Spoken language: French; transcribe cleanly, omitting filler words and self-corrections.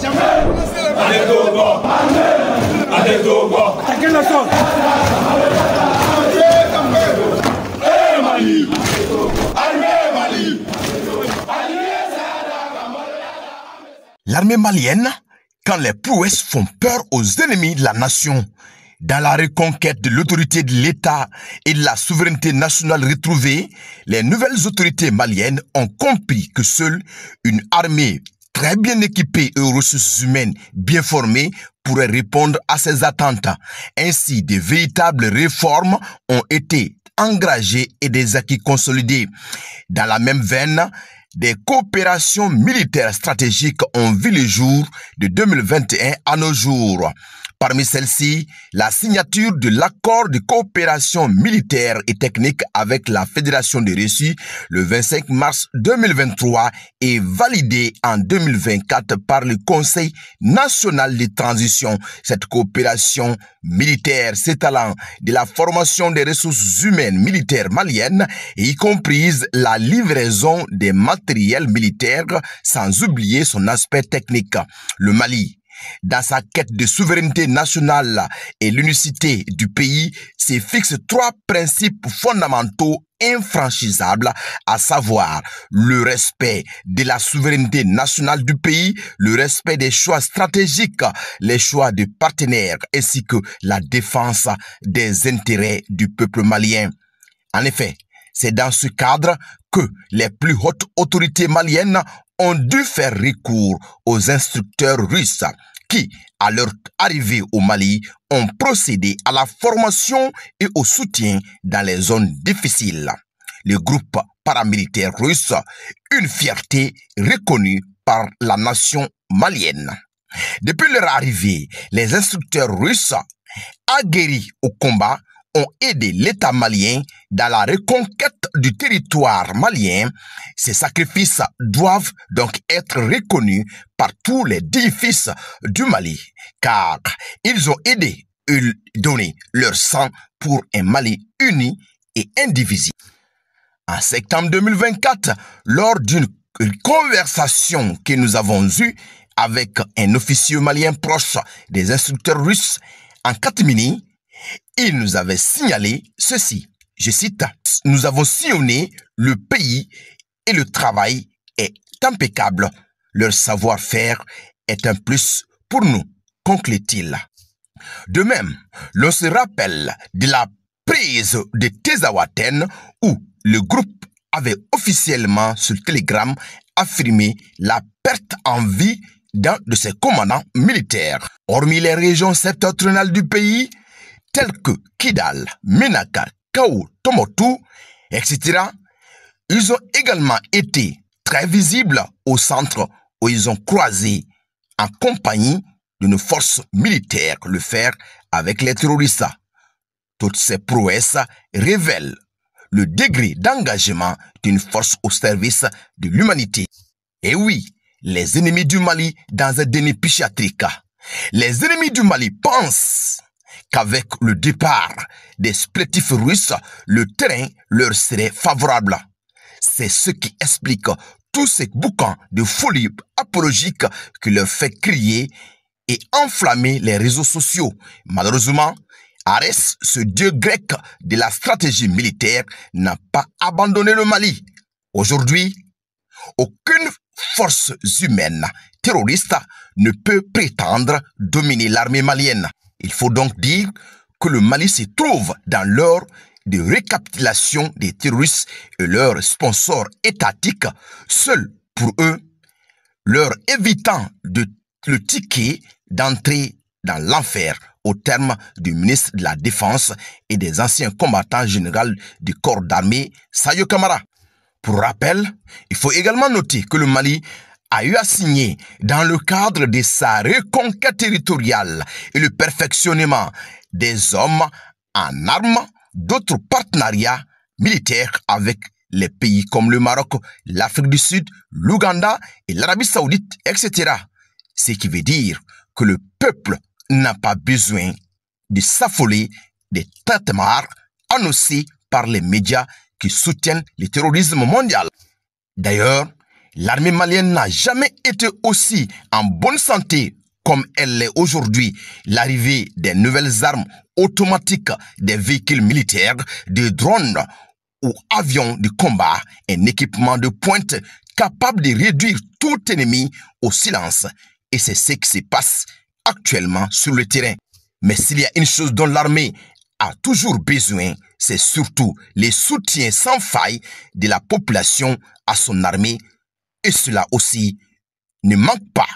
Allez Togo. Allez Togo. Attaquez le sol. Allez Mali. Allez Mali. L'armée malienne, quand les prouesses font peur aux ennemis de la nation, dans la reconquête de l'autorité de l'État et de la souveraineté nationale retrouvée, les nouvelles autorités maliennes ont compris que seule une armée très bien équipée et aux ressources humaines bien formées pourrait répondre à ces attentes. Ainsi, de véritables réformes ont été engagées et des acquis consolidés. Dans la même veine, des coopérations militaires stratégiques ont vu le jour de 2021 à nos jours. Parmi celles-ci, la signature de l'accord de coopération militaire et technique avec la Fédération de Russie le 25 mars 2023 est validée en 2024 par le Conseil national de transition. Cette coopération militaire s'étalant de la formation des ressources humaines militaires maliennes, y comprise la livraison des matériels militaires, sans oublier son aspect technique. Le Mali, dans sa quête de souveraineté nationale et l'unicité du pays, se fixe trois principes fondamentaux infranchissables, à savoir le respect de la souveraineté nationale du pays, le respect des choix stratégiques, les choix de partenaires, ainsi que la défense des intérêts du peuple malien. En effet, c'est dans ce cadre que les plus hautes autorités maliennes ont dû faire recours aux instructeurs russes qui, à leur arrivée au Mali, ont procédé à la formation et au soutien dans les zones difficiles. Le groupe paramilitaire russe, une fierté reconnue par la nation malienne. Depuis leur arrivée, les instructeurs russes, aguerris au combat, ont aidé l'État malien dans la reconquête du territoire malien. Ces sacrifices doivent donc être reconnus par tous les édifices du Mali, car ils ont aidé et donné leur sang pour un Mali uni et indivisible. En septembre 2024, lors d'une conversation que nous avons eue avec un officier malien proche des instructeurs russes en catimini, il nous avait signalé ceci, je cite, « Nous avons sillonné le pays et le travail est impeccable. Leur savoir-faire est un plus pour nous, conclut-il. » De même, l'on se rappelle de la prise de Tezawaten où le groupe avait officiellement sur Telegram affirmé la perte en vie d'un de ses commandants militaires. Hormis les régions septentrionales du pays, tels que Kidal, Menaka, Kao, Tomotou, etc., ils ont également été très visibles au centre où ils ont croisé en compagnie d'une force militaire le fer avec les terroristes. Toutes ces prouesses révèlent le degré d'engagement d'une force au service de l'humanité. Et oui, les ennemis du Mali dans un déni psychiatrique. Les ennemis du Mali pensent qu'avec le départ des supplétifs russes, le terrain leur serait favorable. C'est ce qui explique tous ces boucans de folie apologique qui leur fait crier et enflammer les réseaux sociaux. Malheureusement, Arès, ce dieu grec de la stratégie militaire, n'a pas abandonné le Mali. Aujourd'hui, aucune force humaine terroriste ne peut prétendre dominer l'armée malienne. Il faut donc dire que le Mali se trouve dans l'heure de récapitulation des terroristes et leurs sponsors étatiques, seuls pour eux, leur évitant le ticket d'entrée dans l'enfer, au terme du ministre de la Défense et des anciens combattants généraux du corps d'armée, Sayo Kamara. Pour rappel, il faut également noter que le Mali a eu à signer, dans le cadre de sa reconquête territoriale et le perfectionnement des hommes en armes, d'autres partenariats militaires avec les pays comme le Maroc, l'Afrique du Sud, l'Ouganda et l'Arabie Saoudite, etc. Ce qui veut dire que le peuple n'a pas besoin de s'affoler des traitements annoncés par les médias qui soutiennent le terrorisme mondial. D'ailleurs, L'armée malienne n'a jamais été aussi en bonne santé comme elle l'est aujourd'hui. L'arrivée des nouvelles armes automatiques, des véhicules militaires, des drones ou avions de combat, un équipement de pointe capable de réduire tout ennemi au silence. Et c'est ce qui se passe actuellement sur le terrain. Mais s'il y a une chose dont l'armée a toujours besoin, c'est surtout le soutien sans faille de la population à son armée. Et cela aussi ne manque pas.